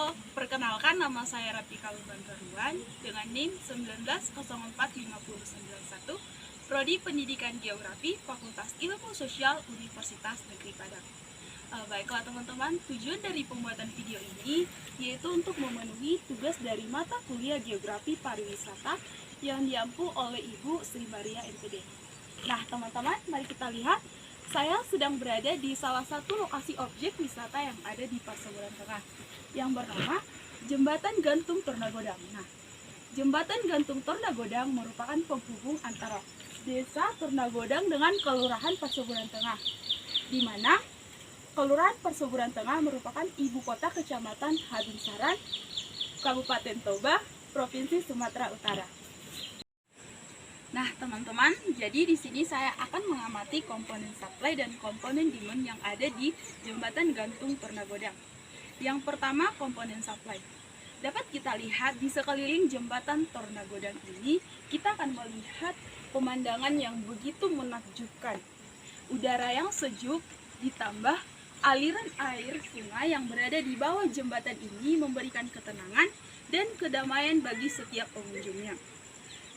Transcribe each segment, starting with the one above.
Halo, perkenalkan nama saya Rapika Lubantaruan dengan NIM 19045091, Prodi Pendidikan Geografi, Fakultas Ilmu Sosial, Universitas Negeri Padang. Baiklah teman-teman, tujuan dari pembuatan video ini yaitu untuk memenuhi tugas dari mata kuliah Geografi Pariwisata yang diampu oleh Ibu Sri Maria MPD. Nah teman-teman, mari kita lihat. Saya sedang berada di salah satu lokasi objek wisata yang ada di Pasaguran Tengah yang bernama Jembatan Gantung Tornagodang. Nah, Jembatan Gantung Tornagodang merupakan penghubung antara Desa Tornagodang dengan Kelurahan Pasaguran Tengah, di mana Kelurahan Pasaguran Tengah merupakan ibu kota Kecamatan Habing Saran, Kabupaten Toba, Provinsi Sumatera Utara. Nah, teman-teman, jadi di sini saya akan mengamati komponen supply dan komponen demand yang ada di Jembatan Gantung Tornagodang. Yang pertama, komponen supply. Dapat kita lihat di sekeliling Jembatan Tornagodang ini, kita akan melihat pemandangan yang begitu menakjubkan. Udara yang sejuk ditambah aliran air sungai yang berada di bawah jembatan ini memberikan ketenangan dan kedamaian bagi setiap pengunjungnya.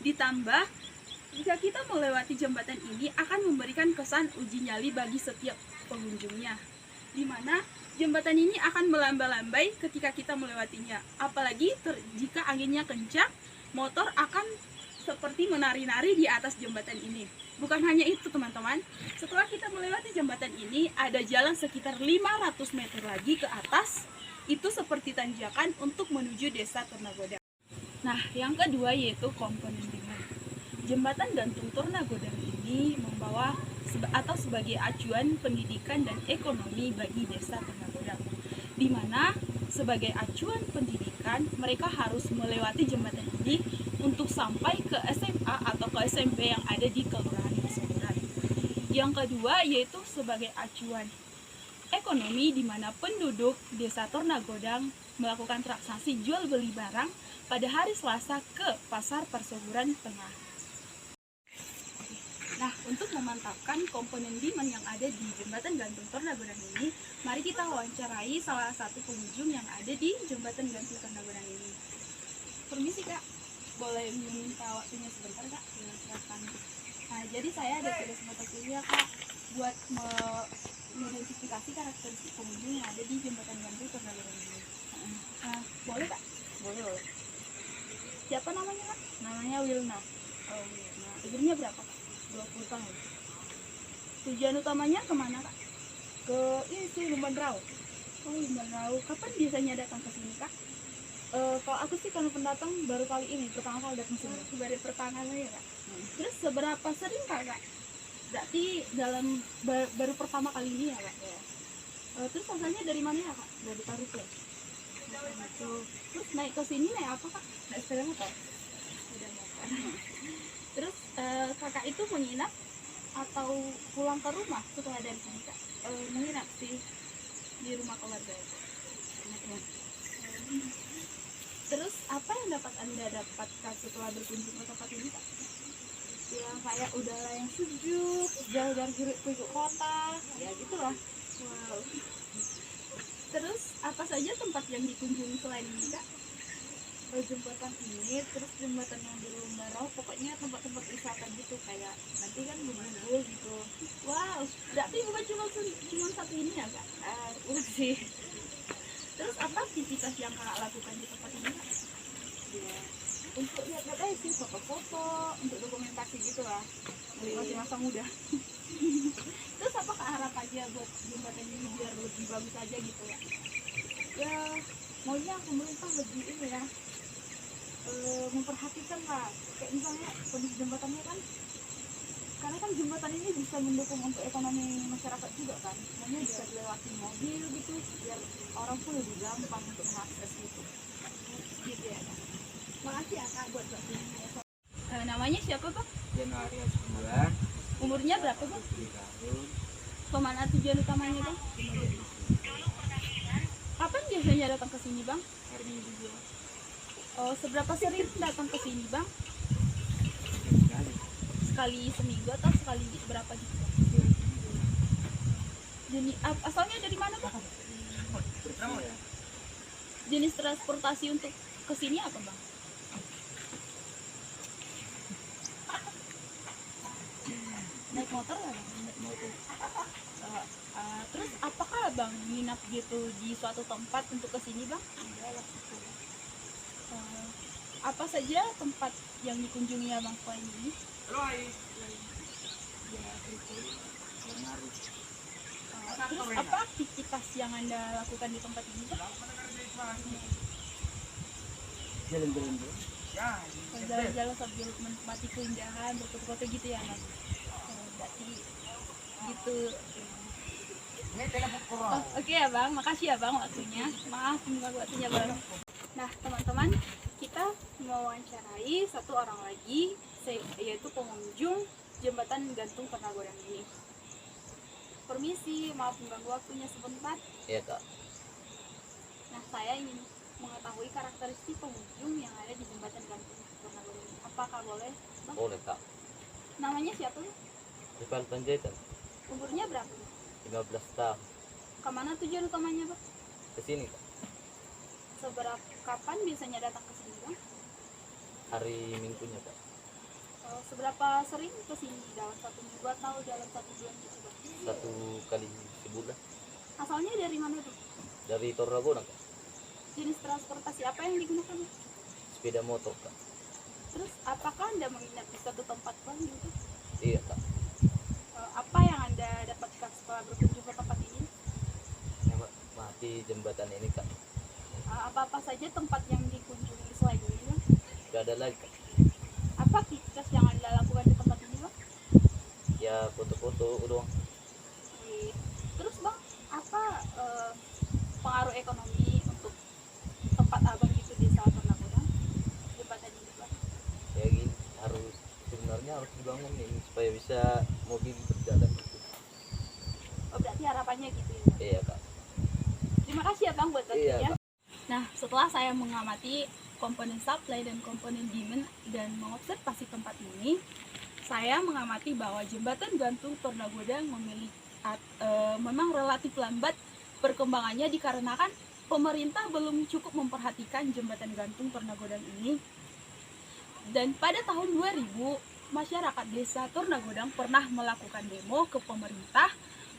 Ditambah jika kita melewati jembatan ini akan memberikan kesan uji nyali bagi setiap pengunjungnya, di mana jembatan ini akan melambai-lambai ketika kita melewatinya. Apalagi jika anginnya kencang, motor akan seperti menari-nari di atas jembatan ini. Bukan hanya itu teman-teman, setelah kita melewati jembatan ini ada jalan sekitar 500 meter lagi ke atas, itu seperti tanjakan untuk menuju Desa Tornagodang. Nah, yang kedua yaitu komponen demand. Jembatan Gantung Tornagodang ini membawa atau sebagai acuan pendidikan dan ekonomi bagi Desa Tornagodang, di mana sebagai acuan pendidikan mereka harus melewati jembatan ini untuk sampai ke SMA atau ke SMP yang ada di Kelurahan Pasaguran. Yang kedua yaitu sebagai acuan ekonomi, di mana penduduk Desa Tornagodang melakukan transaksi jual beli barang pada hari Selasa ke Pasar Pasaguran Tengah. Nah, untuk memantapkan komponen demand yang ada di Jembatan Gantung Tornagodang ini, mari kita wawancarai salah satu pengunjung yang ada di Jembatan Gantung Tornagodang ini. Permisi Kak, boleh meminta waktunya sebentar Kak? Ya, silakan. Nah, jadi saya ada tugas mata kuliah Kak buat mengidentifikasi karakteristik pengunjung yang ada di Jembatan Gantung Tornagodang ini. Nah, boleh Kak? Boleh. Siapa namanya Kak? Namanya Wilna. Oh, Wilna. Umurnya berapa Kak? 20 tahun. Tujuan utamanya kemana Kak? Ke ini sih Lumban Rau. Oh, Lumban Rau. Kapan biasanya datang ke sini Kak? Kalau aku sih kalau pendatang baru kali ini, pertama kali datang sini. Baru pertama ya Kak. Terus seberapa sering Kak? Berarti baru pertama kali ini ya Kak? Ya. Terus asalnya dari mana ya Kak? Dari Parut ya. Terus naik ke sini naik apa Kak? Naik sepeda motor. Sepeda motor. Terus kakak itu menginap atau pulang ke rumah setelah dari sini Kak? Menginap sih di rumah keluarga itu. Terus apa yang dapat Anda dapatkan setelah berkunjung ke tempat ini Kak? Ya kayak udara yang sejuk, jauh dari hiruk-pikuk kota, ya gitulah. Wow. Terus apa saja tempat yang dikunjungi selain ini Kak? Jembatan ini, terus jembatan yang di Lumban Rau, pokoknya tempat-tempat wisata gitu, kayak nanti kan bubul gitu. Wow, berarti bukan cuma satu ini ya Kak? Sih. Terus apa aktivitas yang Kakak lakukan di tempat ini Kak? Ya, untuk lihat-lihat aja sih, foto-foto, untuk dokumentasi gitu lah. Masih masa muda. Terus apa Kak harapannya buat jembatan ini biar lebih bagus aja gitu ya? Ya, maunya pemerintah lebih ini ya, memperhatikan lah, kayak misalnya kondisi jembatannya kan, karena kan jembatan ini bisa mendukung untuk ekonomi masyarakat juga kan, makanya bisa dilewati mobil gitu, biar orang pun lebih gampang untuk mengakses gitu ya Kak. Makasih ya Kak buat waktunya. Namanya siapa Pak? Januari 9. Umurnya berapa Pak? 7 tahun. Kemana tujuan utamanya Bang? Kapan biasanya datang ke sini Bang? Hari Minggu juga. Oh, seberapa sering datang ke sini Bang? Sekali. Sekali seminggu atau sekali berapa gitu Bang? Jadi asalnya dari mana Bang? Jenis transportasi untuk kesini apa bang? Naik motor nggak bang? naik motor. Terus apakah bang minat gitu di suatu tempat untuk kesini bang? Enggak lah. Apa saja tempat yang dikunjungi ya bang selain ini? Ya itu ngaruh. Terus apa aktivitas yang anda lakukan di tempat ini bang? Jalan-jalan dulu. Jalan-jalan sambil menikmati keindahan, berfoto-foto gitu ya bang? Berarti gitu. Oke ya bang, makasih ya bang waktunya. Maaf mengganggu waktunya bang. Nah teman-teman, kita mewawancarai satu orang lagi, yaitu pengunjung jembatan gantung Pernagodang ini. Permisi, maaf mengganggu waktunya sebentar. Iya kak. Nah saya ingin mengetahui karakteristik pengunjung yang ada di jembatan gantung Pernagodang ini. Apakah boleh bang? Boleh kak. Namanya siapa bang? Ipan Panjaitan. Umurnya berapa bang? 15 tahun. Kemana tujuan utamanya bang? Kesini kak. Seberapa kapan biasanya datang ke sini bang? Hari Minggunya kak. Seberapa sering ke sini dalam satu minggu atau dalam satu bulan gitu bang? 1 kali sebulan. Asalnya dari mana tuh? Dari Tornagodang kak. Jenis transportasi apa yang digunakan bang? Sepeda motor kak. Terus apakah anda menginap di suatu tempat bang gitu? Iya kak. Apa yang anda dapatkan setelah berkunjung ke tempat ini? Mati jembatan ini kak. Apa-apa saja tempat yang dikunjungi selain ini bang? Gak ada lagi kak. Apa aktivitas yang anda lakukan di tempat ini bang? Ya foto-foto doang. Terus bang, apa pengaruh ekonomi untuk tempat abang gitu desa Pernagodang jembatan ini bang? Ya gini, sebenarnya harus dibangun ini supaya bisa mobil berjalan gitu. Berarti harapannya gitu ya bang? Iya kak. Terima kasih ya bang buat Iya waktunya. kak. Nah, setelah saya mengamati komponen supply dan komponen demand dan mengobservasi tempat ini, saya mengamati bahwa jembatan gantung Pernagodang memang relatif lambat perkembangannya dikarenakan pemerintah belum cukup memperhatikan jembatan gantung Pernagodang ini. Dan pada tahun 2000, masyarakat desa Pernagodang pernah melakukan demo ke pemerintah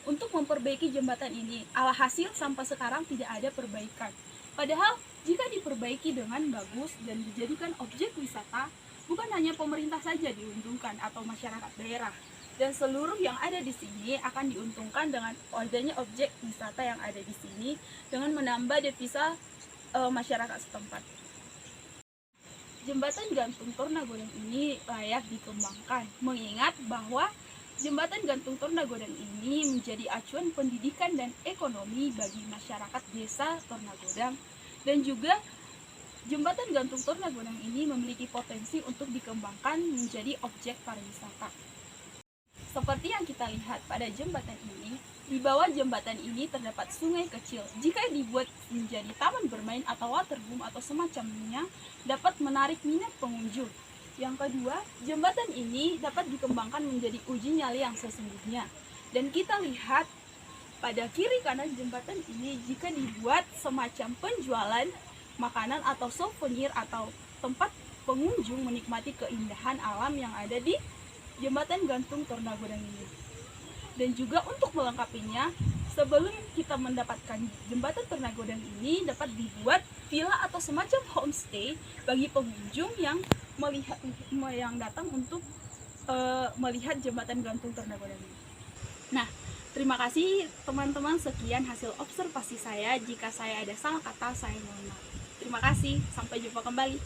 untuk memperbaiki jembatan ini. Alhasil sampai sekarang tidak ada perbaikan. Padahal jika diperbaiki dengan bagus dan dijadikan objek wisata, bukan hanya pemerintah saja diuntungkan atau masyarakat daerah, dan seluruh yang ada di sini akan diuntungkan dengan adanya objek wisata yang ada di sini dengan menambah devisa masyarakat setempat. Jembatan gantung Pernagodang ini layak dikembangkan, mengingat bahwa jembatan gantung Pernagodang ini menjadi acuan pendidikan dan ekonomi bagi masyarakat desa Pernagodang, dan juga jembatan gantung Pernagodang ini memiliki potensi untuk dikembangkan menjadi objek pariwisata. Seperti yang kita lihat pada jembatan ini, di bawah jembatan ini terdapat sungai kecil. Jika dibuat menjadi taman bermain atau waterboom atau semacamnya, dapat menarik minat pengunjung. Yang kedua, jembatan ini dapat dikembangkan menjadi uji nyali yang sesungguhnya. Dan kita lihat pada kiri kanan jembatan ini, jika dibuat semacam penjualan makanan atau souvenir atau tempat pengunjung menikmati keindahan alam yang ada di jembatan gantung Pernagodang ini. Dan juga untuk melengkapinya, sebelum kita mendapatkan jembatan Pernagodang ini, dapat dibuat villa atau semacam homestay bagi pengunjung yang datang untuk melihat jembatan gantung Pernagodang ini. Nah, terima kasih teman-teman, sekian hasil observasi saya. Jika saya ada salah kata, saya mohon maaf. Terima kasih, sampai jumpa kembali.